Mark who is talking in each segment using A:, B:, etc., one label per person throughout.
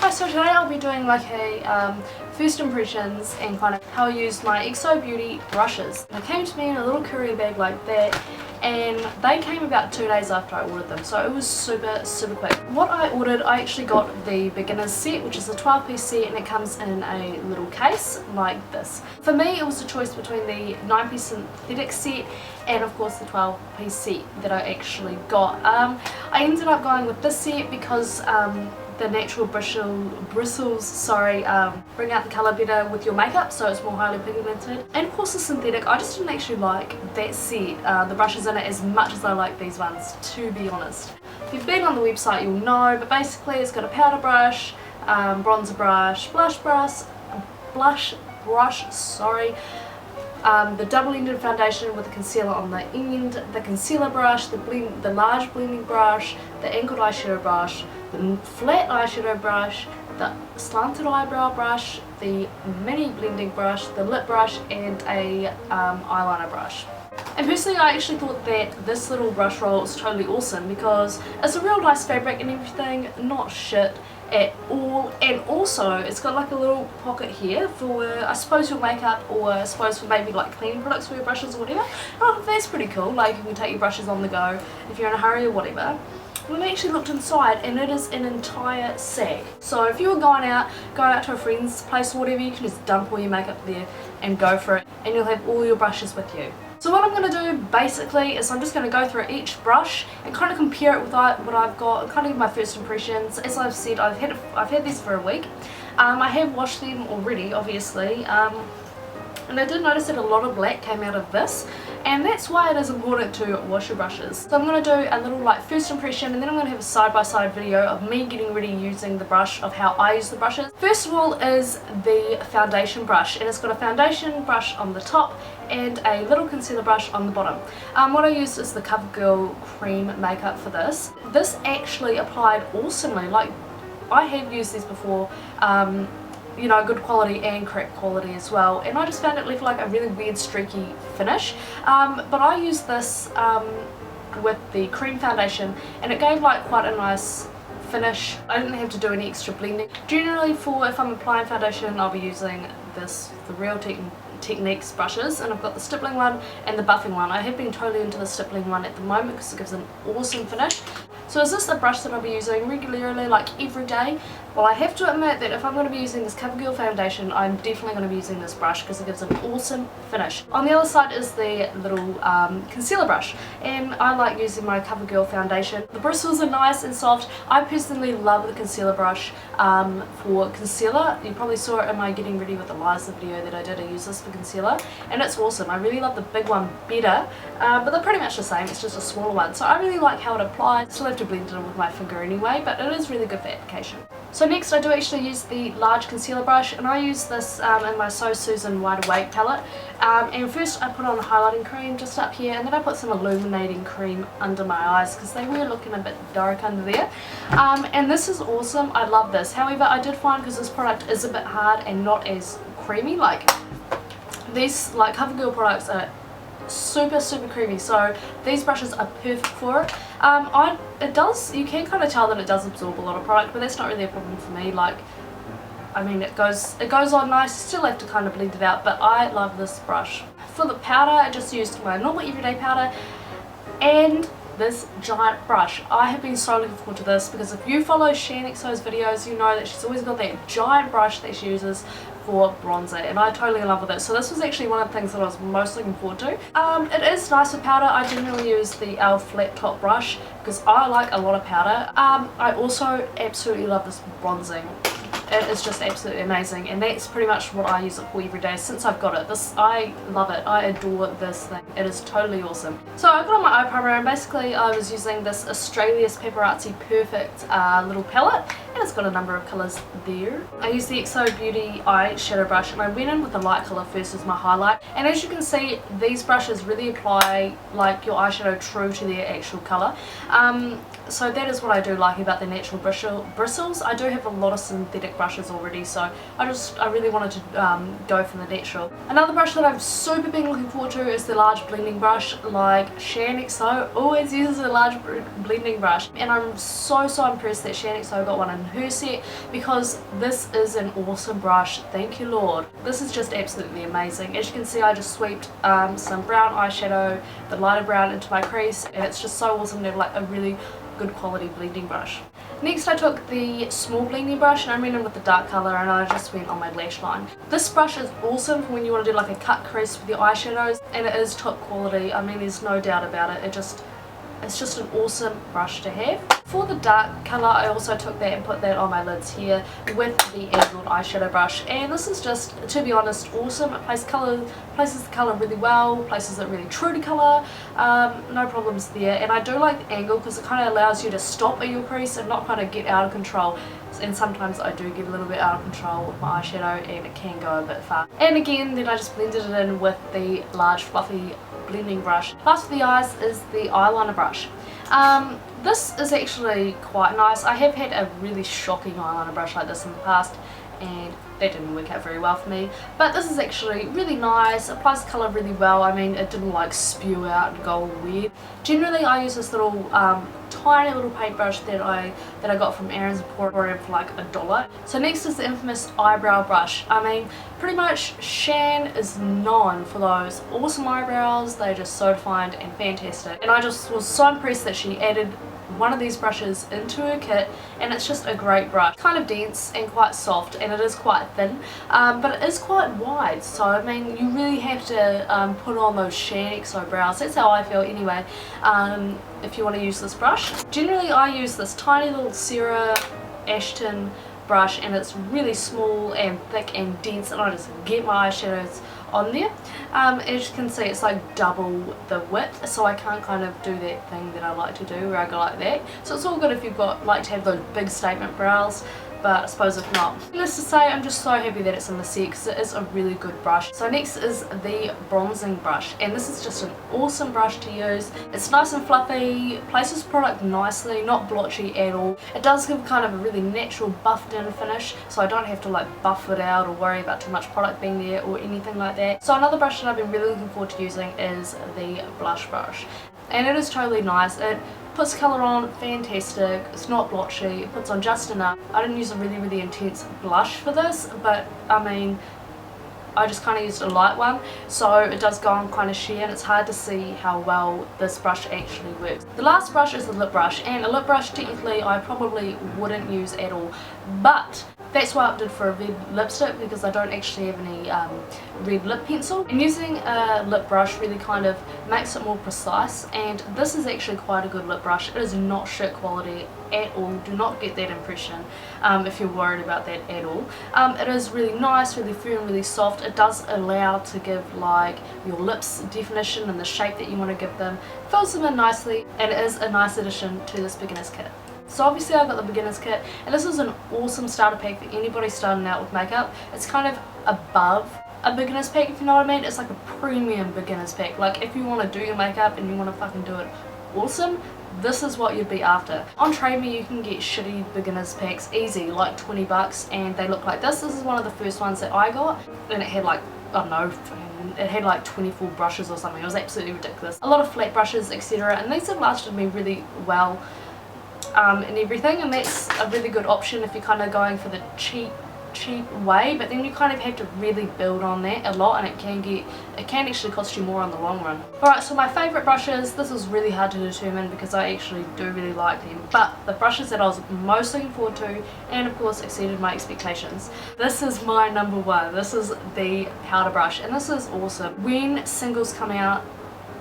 A: Hi, so today I'll be doing like a first impressions and kind of how I used my XO Beauty brushes. They came to me in a little courier bag like that, and they came about 2 days after I ordered them, so it was super quick. What I ordered, I actually got the beginner's set, which is a 12-piece set, and it comes in a little case like this. For me, it was a choice between the 9-piece synthetic set and of course the 12-piece set that I actually got. I ended up going with this set because the natural bristles bring out the colour better with your makeup, so it's more highly pigmented. And of course the synthetic, I just didn't actually like that set, the brushes in it, as much as I like these ones, to be honest. If you've been on the website you'll know, but basically it's got a powder brush, bronzer brush, blush brush, the double-ended foundation with the concealer on the end, the concealer brush, the large blending brush, the angled eyeshadow brush, the flat eyeshadow brush, the slanted eyebrow brush, the mini blending brush, the lip brush, and a eyeliner brush. And personally, I actually thought that this little brush roll is totally awesome because it's a real nice fabric and everything, not shit at all. And also it's got like a little pocket here for, I suppose, your makeup, or I suppose for maybe like cleaning products for your brushes or whatever. Oh, that's pretty cool, like you can take your brushes on the go if you're in a hurry or whatever. And I actually looked inside and it is an entire sack. So if you were going out to a friend's place or whatever, you can just dump all your makeup there and go for it, and you'll have all your brushes with you. So what I'm going to do basically is I'm just going to go through each brush and kind of compare it with what I've got and kind of give my first impressions. As I've said, I've had these for a week. I have washed them already, obviously, and I did notice that a lot of black came out of this, and that's why it is important to wash your brushes. So I'm going to do a little like first impression, and then I'm going to have a side-by-side video of me getting ready using the brush, of how I use the brushes. First of all is the foundation brush, and it's got a foundation brush on the top and a little concealer brush on the bottom. What I used is the CoverGirl cream makeup for this. This actually applied awesomely. Like, I have used these before, you know, good quality and crap quality as well, and I just found it left like a really weird streaky finish, but I used this with the cream foundation and it gave like quite a nice finish. I didn't have to do any extra blending. Generally, if I'm applying foundation, I'll be using the Real Techniques brushes, and I've got the stippling one and the buffing one. I have been totally into the stippling one at the moment because it gives an awesome finish. So is this a brush that I'll be using regularly, like every day? Well, I have to admit that if I'm going to be using this CoverGirl foundation, I'm definitely going to be using this brush because it gives an awesome finish. On the other side is the little concealer brush, and I like using my CoverGirl foundation. The bristles are nice and soft. I personally love the concealer brush for concealer. You probably saw it in my getting ready with Eliza video that I did. I use this for concealer, and it's awesome. I really love the big one better, but they're pretty much the same. It's just a smaller one. So I really like how it applies. Still have to blend it in with my finger anyway, but it is really good for application. So next I do actually use the large concealer brush, and I use this in my So Susan Wide Awake palette. And first I put on a highlighting cream just up here, and then I put some illuminating cream under my eyes because they were looking a bit dark under there. And this is awesome. I love this. However, I did find, because this product is a bit hard and not as creamy, like these like CoverGirl products are super creamy, so these brushes are perfect for it. You can kind of tell that it does absorb a lot of product, but that's not really a problem for me. Like, I mean, it goes on nice. You still have to kind of blend it out, but I love this brush. For the powder, I just used my normal everyday powder and this giant brush. I have been so looking forward to this because if you follow XO's videos, you know that she's always got that giant brush that she uses for bronzer, and I totally love with it. So this was actually one of the things that I was most looking forward to. It is nice with powder. I generally use the e.l.f. flat top brush because I like a lot of powder. I also absolutely love this bronzing. It is just absolutely amazing, and that's pretty much what I use it for every day since I've got it. I love it. I adore this thing. It is totally awesome. So I got on my eye primer, and basically I was using this Australia's Paparazzi Perfect little palette, and it's got a number of colours there. I used the XO Beauty eyeshadow brush, and I went in with the light colour first as my highlight, and as you can see, these brushes really apply like your eyeshadow true to their actual colour. So that is what I do like about the natural bristles. I do have a lot of synthetic brushes already, so I really wanted to go for the natural. Another brush that I've super been looking forward to is the large blending brush. Like, XO always uses a large blending brush, and I'm so impressed that XO got one in her set, because this is an awesome brush. Thank you Lord. This is just absolutely amazing. As you can see, I just swept some brown eyeshadow, the lighter brown, into my crease, and it's just so awesome to have like a really good quality blending brush. Next I took the small blending brush and I went in with the dark colour and I just went on my lash line. This brush is awesome for when you want to do like a cut crease with your eyeshadows, and it is top quality. I mean, there's no doubt about it. It's just an awesome brush to have. For the dark colour, I also took that and put that on my lids here with the angled eyeshadow brush, and this is just, to be honest, awesome. It places the colour really well, places it really true to colour, no problems there. And I do like the angle because it kind of allows you to stop at your crease and not kind of get out of control. And sometimes I do get a little bit out of control with my eyeshadow and it can go a bit far. And again, then I just blended it in with the large fluffy blending brush. Last for the eyes is the eyeliner brush. This is actually quite nice. I have had a really shocking eyeliner brush like this in the past and that didn't work out very well for me, but this is actually really nice. It applies the colour really well. I mean, it didn't like spew out and go all weird. Generally I use this little tiny little paintbrush that I got from Aaron's Emporium for like $1. So next is the infamous eyebrow brush. I mean, pretty much Shan is known for those awesome eyebrows. They're just so defined and fantastic, and I just was so impressed that she added one of these brushes into her kit, and it's just a great brush. Kind of dense and quite soft, and it is quite thin, but it is quite wide, so I mean you really have to put on those Shan XO brows. That's how I feel anyway, if you want to use this brush. Generally I use this tiny little Sarah Ashton brush, and it's really small and thick and dense, and I just get my eyeshadows on there. As you can see, it's like double the width, so I can't kind of do that thing that I like to do where I go like that. So it's all good if you've got like to have those big statement brows, but I suppose if not. Needless to say, I'm just so happy that it's in the set because it is a really good brush. So next is the bronzing brush, and this is just an awesome brush to use. It's nice and fluffy, places product nicely, not blotchy at all. It does give kind of a really natural buffed in finish, so I don't have to like buff it out or worry about too much product being there or anything like that. So another brush that I've been really looking forward to using is the blush brush, and it is totally nice. It puts colour on fantastic, it's not blotchy, it puts on just enough. I didn't use a really intense blush for this, but I mean I just kind of used a light one, so it does go on kind of sheer and it's hard to see how well this brush actually works. The last brush is the lip brush, and a lip brush technically I probably wouldn't use at all, but that's why I opted for a red lipstick because I don't actually have any red lip pencil. And using a lip brush really kind of makes it more precise, and this is actually quite a good lip brush. It is not shit quality at all. Do not get that impression if you're worried about that at all. It is really nice, really firm, really soft. It does allow to give like your lips definition and the shape that you want to give them. Fills them in nicely, and it is a nice addition to this beginner's kit. So obviously I got the beginner's kit, and this is an awesome starter pack for anybody starting out with makeup. It's kind of above a beginner's pack, if you know what I mean. It's like a premium beginner's pack. Like if you want to do your makeup and you want to fucking do it awesome, this is what you'd be after. On Trade Me you can get shitty beginners packs easy, like $20, and they look like this. This is one of the first ones that I got, and it had like, I don't know, it had like 24 brushes or something. It was absolutely ridiculous. A lot of flat brushes, etc., and these have lasted me really well and everything, and that's a really good option if you're kind of going for the cheap way, but then you kind of have to really build on that a lot, and it can actually cost you more in the long run. Alright, so my favourite brushes, this is really hard to determine because I actually do really like them, but the brushes that I was most looking forward to, and of course exceeded my expectations, this is my number one. This is the powder brush, and this is awesome. When singles come out,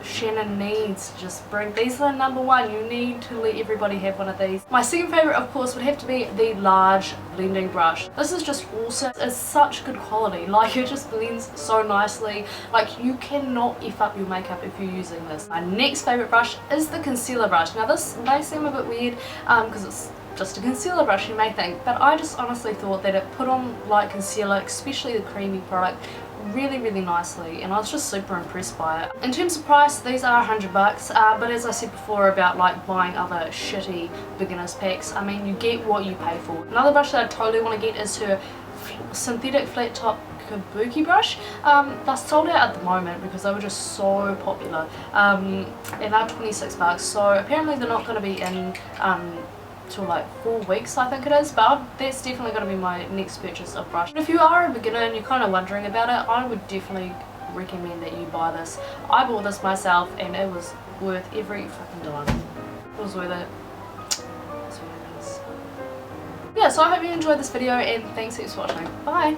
A: Shannon needs to just bring these are the number one. You need to let everybody have one of these. My second favourite of course would have to be the large blending brush. This is just awesome. It's such good quality, like it just blends so nicely. Like you cannot F up your makeup if you're using this. My next favourite brush is the concealer brush. Now this may seem a bit weird because it's just a concealer brush, you may think, but I just honestly thought that it put on like concealer, especially the creamy product, really nicely, and I was just super impressed by it. In terms of price, these are $100, but as I said before about like buying other shitty beginners packs, I mean you get what you pay for. Another brush that I totally want to get is her synthetic flat top kabuki brush. They're sold out at the moment because they were just so popular, and they're $26, so apparently they're not going to be in till like 4 weeks I think it is, but that's definitely going to be my next purchase of brush. But if you are a beginner and you're kind of wondering about it, I would definitely recommend that you buy this. I bought this myself and it was worth every fucking dime. It was worth it. That's what it is. Yeah, so I hope you enjoyed this video and thanks for watching. Bye!